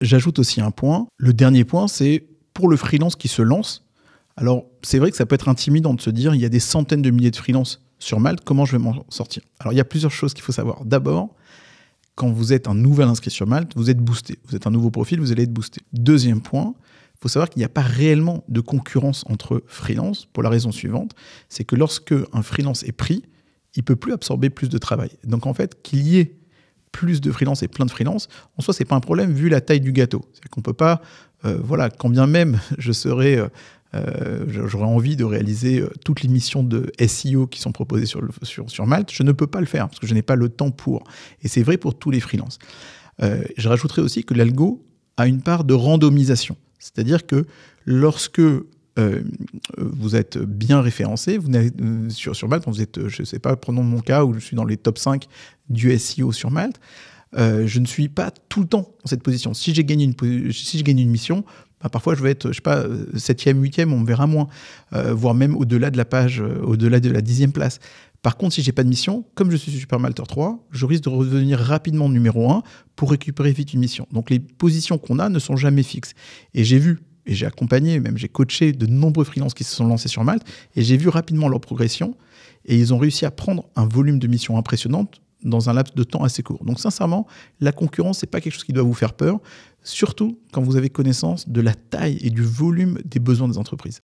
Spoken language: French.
J'ajoute aussi un point. Le dernier point, c'est pour le freelance qui se lance. Alors, c'est vrai que ça peut être intimidant de se dire il y a des centaines de milliers de freelances sur Malte, comment je vais m'en sortir? Alors, il y a plusieurs choses qu'il faut savoir. D'abord, quand vous êtes un nouvel inscrit sur Malte, vous êtes boosté. Vous êtes un nouveau profil, vous allez être boosté. Deuxième point, il faut savoir qu'il n'y a pas réellement de concurrence entre freelance pour la raison suivante, c'est que lorsque un freelance est pris, il ne peut plus absorber plus de travail. Donc en fait, qu'il y ait plus de freelance et plein de freelance, en soi, ce n'est pas un problème vu la taille du gâteau. C'est-à-dire qu'on ne peut pas, voilà, quand bien même j'aurais envie de réaliser toutes les missions de SEO qui sont proposées sur Malte, je ne peux pas le faire parce que je n'ai pas le temps pour. Et c'est vrai pour tous les freelances. Je rajouterai aussi que l'algo a une part de randomisation. C'est-à-dire que lorsque vous êtes bien référencé, sur Malte, vous êtes, je ne sais pas, prenons mon cas où je suis dans les top 5 du SEO sur Malte, je ne suis pas tout le temps dans cette position. Si j'ai gagné une mission, bah parfois je vais être, je sais pas, 7e, 8e, on me verra moins, voire même au-delà de la page, au-delà de la 10e place. Par contre, si j'ai pas de mission, comme je suis Super Malter 3, je risque de revenir rapidement numéro 1 pour récupérer vite une mission. Donc les positions qu'on a ne sont jamais fixes. Et j'ai vu, et j'ai accompagné, même j'ai coaché de nombreux freelances qui se sont lancés sur Malte, et j'ai vu rapidement leur progression, et ils ont réussi à prendre un volume de missions impressionnante dans un laps de temps assez court. Donc sincèrement, la concurrence, c'est pas quelque chose qui doit vous faire peur, surtout quand vous avez connaissance de la taille et du volume des besoins des entreprises.